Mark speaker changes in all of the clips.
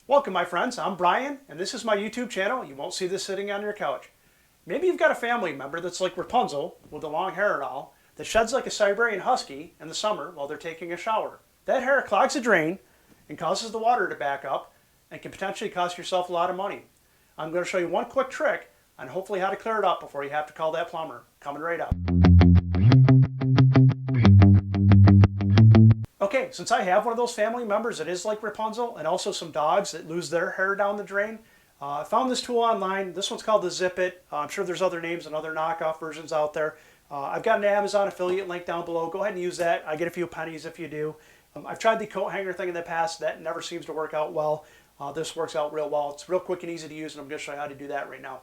Speaker 1: Welcome, my friends. I'm Brian, and this is my YouTube channel. You won't see this sitting on your couch. Maybe you've got a family member that's like Rapunzel, with the long hair and all, that sheds like a Siberian husky in the summer while they're taking a shower. That hair clogs a drain and causes the water to back up and can potentially cost yourself a lot of money. I'm going to show you one quick trick on hopefully how to clear it up before you have to call that plumber. Coming right up. Okay, since I have one of those family members that is like Rapunzel, and also some dogs that lose their hair down the drain, I found this tool online. This one's called the Zip It. I'm sure there's other names and other knockoff versions out there. I've got an Amazon affiliate link down below. Go ahead and use that. I get a few pennies if you do. I've tried the coat hanger thing in the past. That never seems to work out well. This works out real well. It's real quick and easy to use, and I'm going to show you how to do that right now.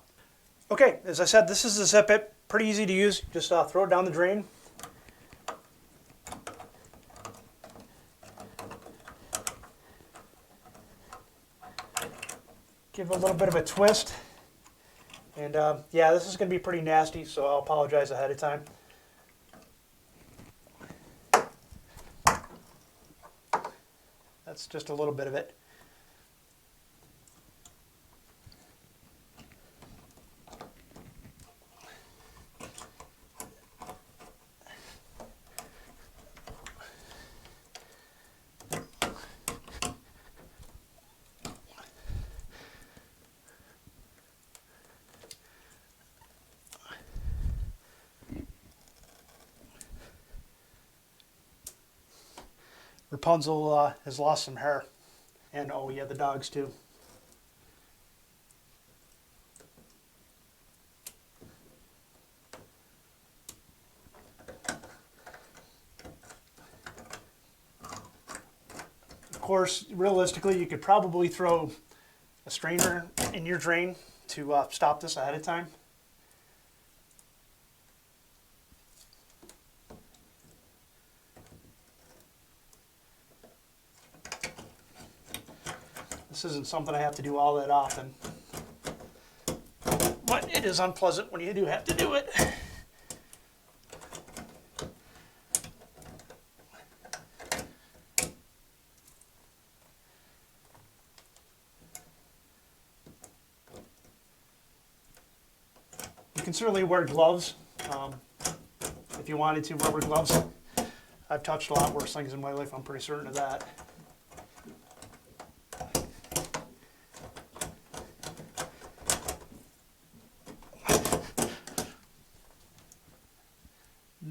Speaker 1: Okay, as I said, this is the Zip It. Pretty easy to use. Just throw it down the drain. Give it a little bit of a twist. And yeah, this is going to be pretty nasty, so I'll apologize ahead of time. That's just a little bit of it. Rapunzel has lost some hair, and oh yeah, the dogs too. Of course, realistically, you could probably throw a strainer in your drain to stop this ahead of time. This isn't something I have to do all that often, but it is unpleasant when you do have to do it. You can certainly wear gloves if you wanted to, rubber gloves. I've touched a lot worse things in my life, I'm pretty certain of that.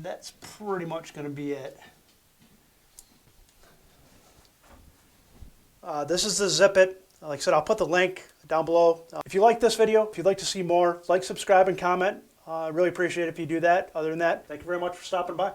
Speaker 1: That's pretty much going to be it. This is the Zip It. Like I said, I'll put the link down below. If you like this video, if you'd like to see more, like, subscribe, and comment. I really appreciate it if you do that. Other than that, thank you very much for stopping by.